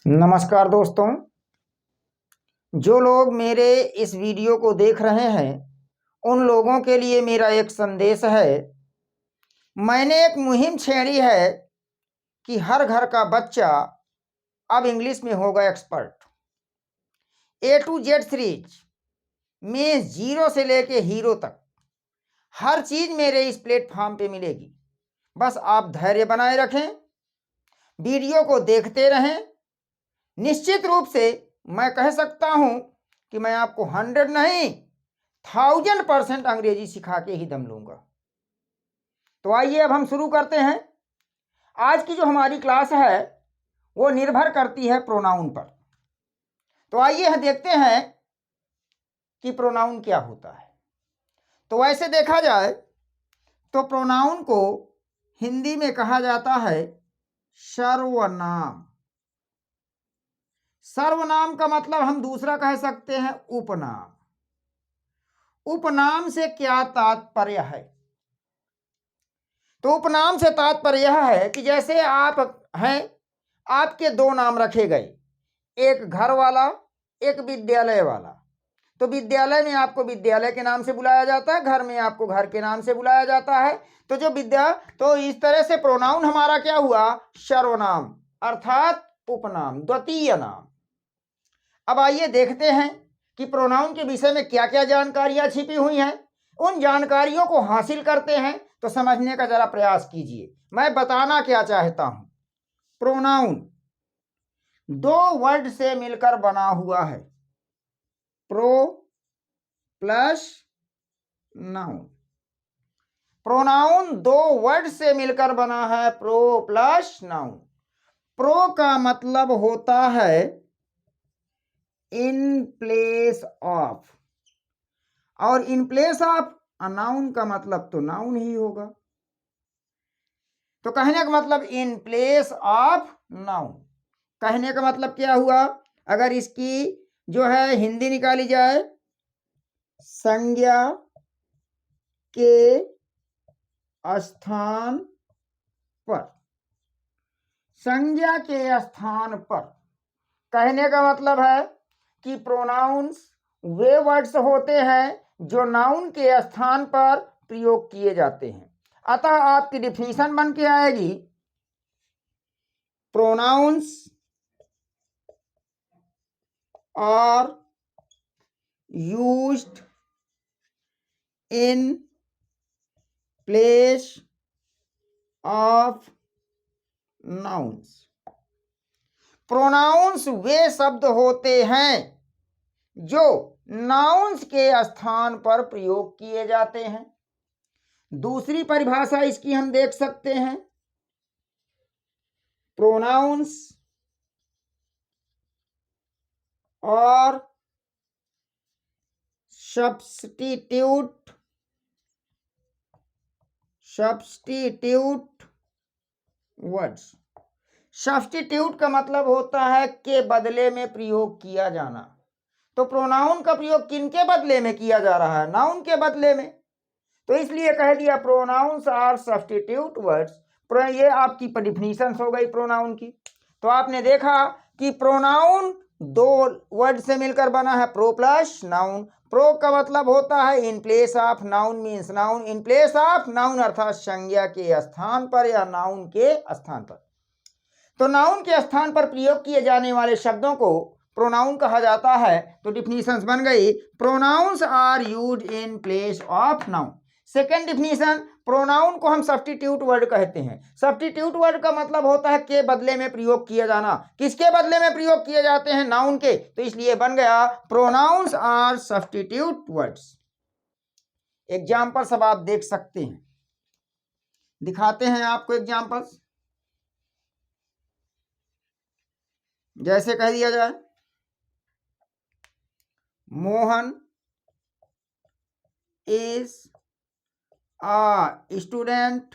नमस्कार दोस्तों। जो लोग मेरे इस वीडियो को देख रहे हैं उन लोगों के लिए मेरा एक संदेश है। मैंने एक मुहिम छेड़ी है कि हर घर का बच्चा अब इंग्लिश में होगा expert. A to Z series में जीरो से लेके हीरो तक हर चीज मेरे इस प्लेटफॉर्म पे मिलेगी। बस आप धैर्य बनाए रखें, वीडियो को देखते रहें। निश्चित रूप से मैं कह सकता हूं कि मैं आपको 100 नहीं 1000% अंग्रेजी सिखा के ही दम लूंगा। तो आइए अब हम शुरू करते हैं। आज की जो हमारी क्लास है वो निर्भर करती है प्रोनाउन पर। तो आइए हम देखते हैं कि प्रोनाउन क्या होता है। तो वैसे देखा जाए तो प्रोनाउन को हिंदी में कहा जाता है सर्वनाम। सर्वनाम का मतलब हम दूसरा कह सकते हैं उपनाम। उपनाम से क्या तात्पर्य है? तो उपनाम से तात्पर्य यह है कि जैसे आप हैं, आपके दो नाम रखे गए, एक घर वाला एक विद्यालय वाला। तो विद्यालय में आपको विद्यालय के नाम से बुलाया जाता है, घर में आपको घर के नाम से बुलाया जाता है। तो तो इस तरह से प्रोनाउन हमारा क्या हुआ? सर्वनाम अर्थात उपनाम, द्वितीय नाम। अब आइए देखते हैं कि प्रोनाउन के विषय में क्या क्या जानकारियां छिपी हुई हैं। उन जानकारियों को हासिल करते हैं तो समझने का जरा प्रयास कीजिए। मैं बताना क्या चाहता हूं, प्रोनाउन दो वर्ड से मिलकर बना हुआ है, प्रो प्लस नाउन। प्रोनाउन दो वर्ड से मिलकर बना है, प्रो प्लस नाउन। प्रो का मतलब होता है इन प्लेस ऑफ, और इन प्लेस ऑफ नाउन का मतलब तो नाउन ही होगा। तो कहने का मतलब इन प्लेस ऑफ नाउन। कहने का मतलब क्या हुआ? अगर इसकी जो है हिंदी निकाली जाए, संज्ञा के स्थान पर। संज्ञा के स्थान पर कहने का मतलब है कि प्रोनाउंस वे वर्ड्स होते हैं जो नाउन के स्थान पर प्रयोग किए जाते हैं। अतः आपकी डिफिनीशन बन के आएगी, pronouns are used in place of nouns. Pronouns वे शब्द होते हैं जो नाउन्स के स्थान पर प्रयोग किए जाते हैं। दूसरी परिभाषा इसकी हम देख सकते हैं, प्रोनाउंस और सब्स्टिट्यूट वर्ड्स। सब्स्टिट्यूट का मतलब होता है के बदले में प्रयोग किया जाना। तो प्रोनाउन का प्रयोग किनके बदले में किया जा रहा है? नाउन के बदले में। तो इसलिए कह दिया प्रोनाउंस आर सब्स्टिट्यूट वर्ड्स। ये आपकी डिफिनीशन हो गई प्रोनाउन की। तो आपने देखा कि प्रोनाउन दो वर्ड से मिलकर बना है, प्रो प्लस नाउन। प्रो का मतलब होता है इन place of noun, means noun in place of noun अर्थात संज्ञा के स्थान पर या नाउन के स्थान पर। तो नाउन के स्थान पर प्रयोग किए जाने वाले शब्दों को प्रोनाउन कहा जाता है। तो डिफिनीशंस बन गई, pronouns are used in place of noun. Second definition, pronoun को हम सब्स्टिट्यूट वर्ड कहते हैं। सब्स्टिट्यूट वर्ड का मतलब होता है के बदले में प्रयोग किया जाना। किसके बदले में प्रयोग किए जाते हैं? नाउन के। तो इसलिए बन गया pronouns are substitute words. Example सब आप देख सकते हैं, दिखाते हैं आपको एग्जाम्पल्स। जैसे कह दिया जाए, मोहन इज a स्टूडेंट।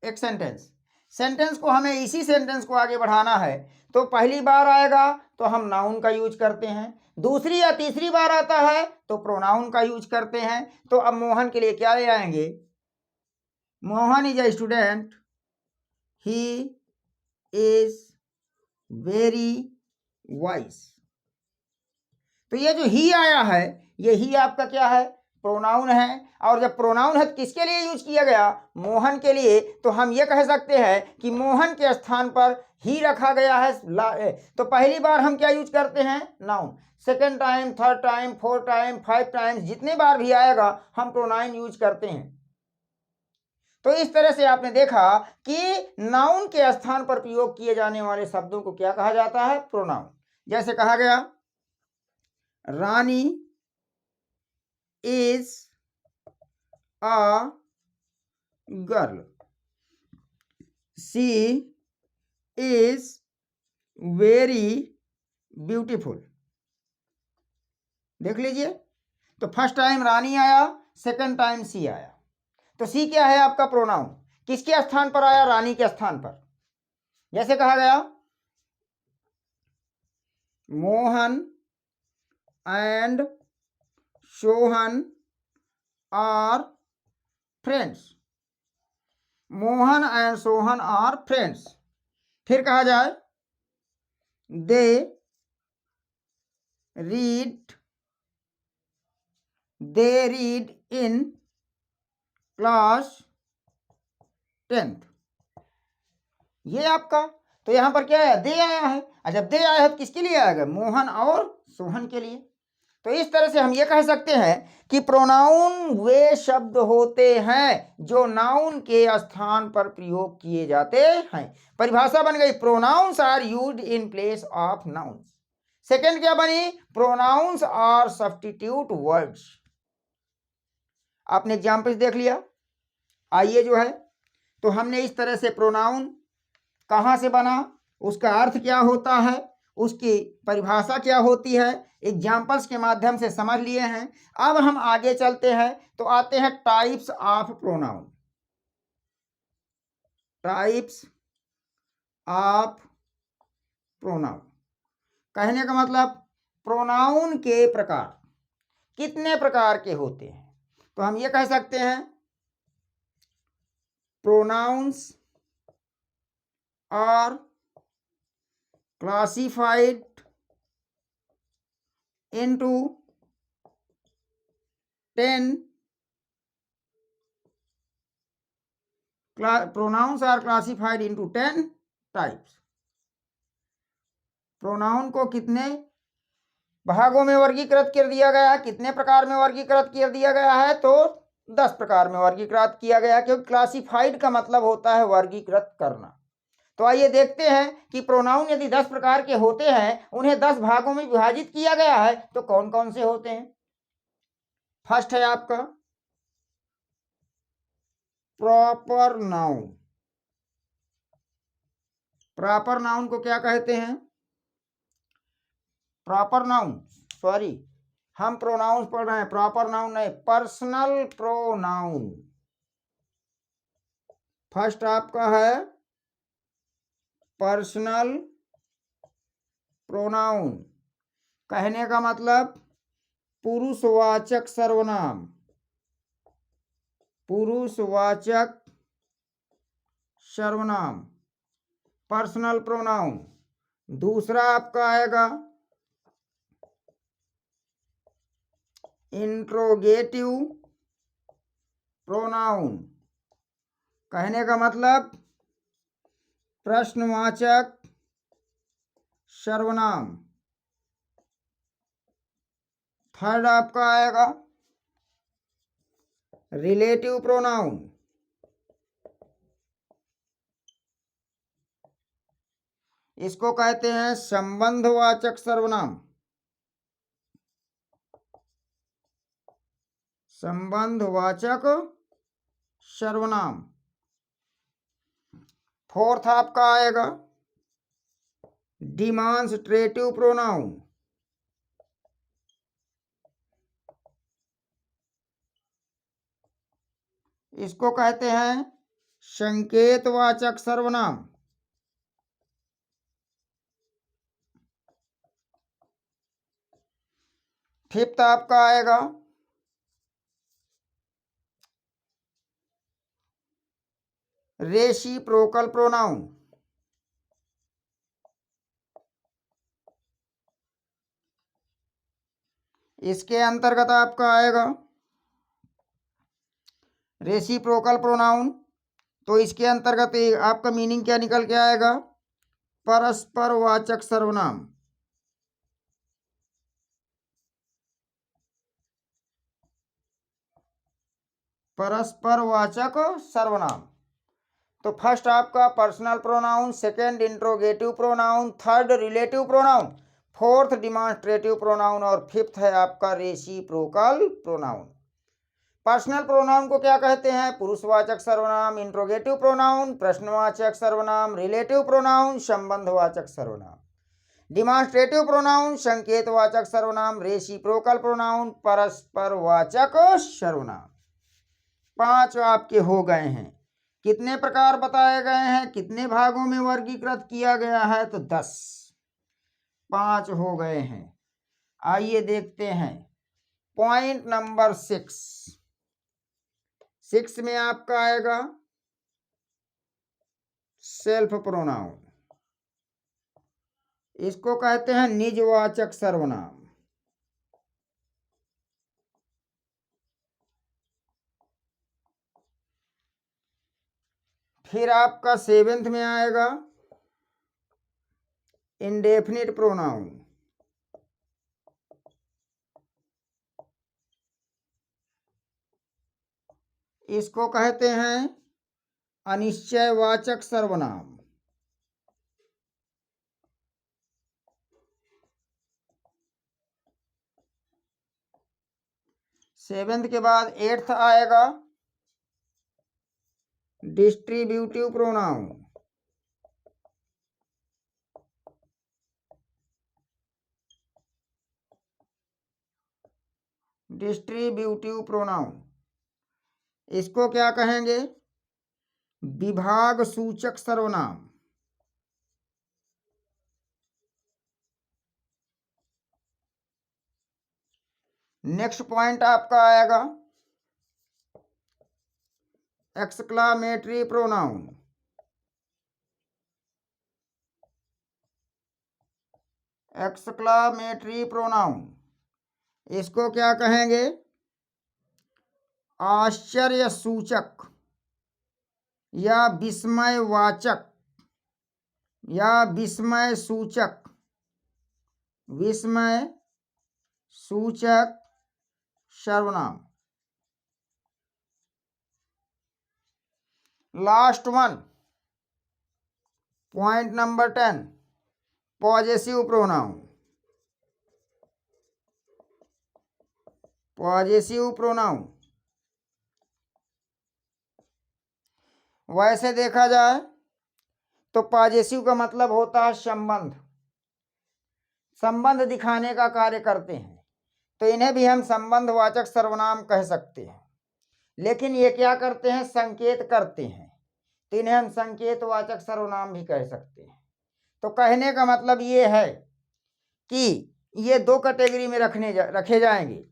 एक सेंटेंस को हमें इसी सेंटेंस को आगे बढ़ाना है। तो पहली बार आएगा तो हम नाउन का यूज करते हैं, दूसरी या तीसरी बार आता है तो प्रोनाउन का यूज करते हैं। तो अब मोहन के लिए क्या ले आएंगे? Mohan is a student, he is very wise. तो ये जो ही आया है, ये ही आपका क्या है, प्रोनाउन है। और जब प्रोनाउन है तो किसके लिए यूज किया गया, मोहन के लिए। तो हम ये कह सकते हैं कि मोहन के स्थान पर ही रखा गया है। तो पहली बार हम क्या यूज करते हैं, noun. Second time, third time, fourth time, 5 times, जितने बार भी आएगा हम प्रोनाउन यूज करते हैं। तो इस तरह से आपने देखा कि नाउन के स्थान पर प्रयोग किए जाने वाले शब्दों को क्या कहा जाता है, प्रोनाउन। जैसे कहा गया, Rani is a girl, she is very beautiful. देख लीजिए, तो फर्स्ट टाइम रानी आया, सेकंड टाइम सी आया। तो सी क्या है, आपका प्रोनाउन। किसके स्थान पर आया, रानी के स्थान पर। जैसे कहा गया, Mohan and Sohan are friends. Mohan and Sohan are friends. फिर कहा जाए, they read in class 10th। ये आपका, तो यहां पर क्या है, दे आया है। और जब दे आया है तो किसके लिए आएगा, मोहन और सोहन के लिए। तो इस तरह से हम ये कह सकते हैं कि प्रोनाउन वे शब्द होते हैं जो नाउन के स्थान पर प्रयोग किए जाते हैं। परिभाषा बन गई, pronouns are used in place of noun. Second क्या बनी, प्रोनाउंस आर सब्स्टिट्यूट वर्ड्स। आपने एग्जाम्पल्स देख लिया। आइए जो है, तो हमने इस तरह से प्रोनाउन कहां से बना, उसका अर्थ क्या होता है, उसकी परिभाषा क्या होती है, एग्जाम्पल्स के माध्यम से समझ लिए हैं। अब हम आगे चलते हैं, तो आते हैं types of pronoun. Types of pronoun कहने का मतलब प्रोनाउन के प्रकार, कितने प्रकार के होते हैं। तो हम ये कह सकते हैं, pronouns are classified into 10 pronouns are classified into 10 types। Pronoun को कितने भागों में वर्गीकृत कर दिया गया है, कितने प्रकार में वर्गीकृत कर दिया गया है, तो 10 प्रकार में वर्गीकृत किया गया, क्योंकि क्लासिफाइड का मतलब होता है वर्गीकृत करना। तो आइए देखते हैं कि प्रोनाउन यदि 10 प्रकार के होते हैं, उन्हें 10 भागों में विभाजित किया गया है, तो कौन कौन से होते हैं। फर्स्ट है आपका प्रॉपर नाउन। प्रॉपर नाउन को क्या कहते हैं, प्रॉपर नाउन, सॉरी हम प्रोनाउंस पढ़ रहे हैं, प्रॉपर नाउन नहीं, पर्सनल प्रोनाउन। फर्स्ट आपका है पर्सनल प्रोनाउन, कहने का मतलब पुरुषवाचक सर्वनाम, पुरुषवाचक सर्वनाम, पर्सनल प्रोनाउन। दूसरा आपका आएगा इंट्रोगेटिव प्रोनाउन, कहने का मतलब प्रश्नवाचक सर्वनाम। थर्ड आपका आएगा रिलेटिव प्रोनाउन, इसको कहते हैं संबंधवाचक सर्वनाम, संबंधवाचक सर्वनाम। फोर्थ आपका आएगा डिमॉन्स्ट्रेटिव प्रोनाउन, इसको कहते हैं संकेतवाचक सर्वनाम। फिफ्थ आपका आएगा रेसिप्रोकल प्रोनाउन, इसके अंतर्गत आपका आएगा रेसिप्रोकल प्रोनाउन। तो इसके अंतर्गत आपका मीनिंग क्या निकल के आएगा? परस्पर वाचक सर्वनाम। परस्पर वाचक सर्वनाम। तो फर्स्ट आपका personal pronoun, second interrogative pronoun, third relative pronoun, fourth demonstrative pronoun और फिफ्थ है आपका रेसिप्रोकल प्रोनाउन। पर्सनल प्रोनाउन को क्या कहते हैं? पुरुषवाचक सर्वनाम। इंट्रोगेटिव प्रोनाउन प्रश्नवाचक सर्वनाम। रिलेटिव प्रोनाउन संबंधवाचक सर्वनाम। डिमॉन्स्ट्रेटिव प्रोनाउन संकेतवाचक सर्वनाम। रेसिप्रोकल प्रोनाउन परस्परवाचक सर्वनाम। 5 आपके हो गए हैं। कितने प्रकार बताए गए हैं, कितने भागों में वर्गीकृत किया गया है? तो 10। 5 हो गए हैं। आइए देखते हैं पॉइंट नंबर 6। 6 में आपका आएगा सेल्फ प्रोनाउन। इसको कहते हैं निजवाचक सर्वनाम। फिर आपका 7th में आएगा इंडेफिनिट प्रोनाउन। इसको कहते हैं अनिश्चयवाचक सर्वनाम। सेवेंथ के बाद 8th आएगा डिस्ट्रीब्यूटिव प्रोनाउन। डिस्ट्रीब्यूटिव प्रोनाउन इसको क्या कहेंगे? विभाग सूचक सर्वनाम। नेक्स्ट पॉइंट आपका आएगा एक्सक्लामेटरी प्रोनाउन। एक्सक्लामेटरी प्रोनाउन इसको क्या कहेंगे? आश्चर्य सूचक या विस्मयवाचक या विस्मय सूचक। विस्मय सूचक सर्वनाम। Last one point number 10 possessive pronoun. Possessive pronoun वैसे देखा जाए तो पॉजेसिव का मतलब होता है संबंध। संबंध दिखाने का कार्य करते हैं, तो इन्हें भी हम संबंधवाचक सर्वनाम कह सकते हैं। लेकिन ये क्या करते हैं? संकेत करते हैं, तो इन्हें हम संकेतवाचक सर्वनाम भी कह सकते हैं। तो कहने का मतलब ये है कि ये 2 कैटेगरी में रखे जाएंगे।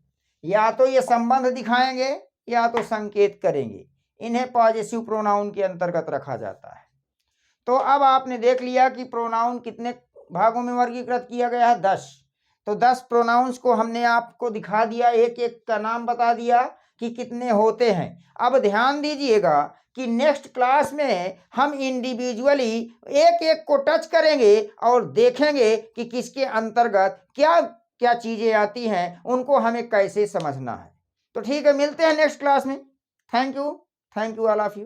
या तो ये संबंध दिखाएंगे या तो संकेत करेंगे। इन्हें पॉजेसिव प्रोनाउन के अंतर्गत रखा जाता है। तो अब आपने देख लिया कि प्रोनाउन कितने भागों में वर्गीकृत किया गया है? 10। तो 10 प्रोनाउंस को हमने आपको दिखा दिया, एक एक का नाम बता दिया कि कितने होते हैं। अब ध्यान दीजिएगा कि नेक्स्ट क्लास में हम इंडिविजुअली एक एक को टच करेंगे और देखेंगे कि किसके अंतर्गत क्या क्या चीजें आती हैं, उनको हमें कैसे समझना है। तो ठीक है, मिलते हैं नेक्स्ट क्लास में। Thank you all of you.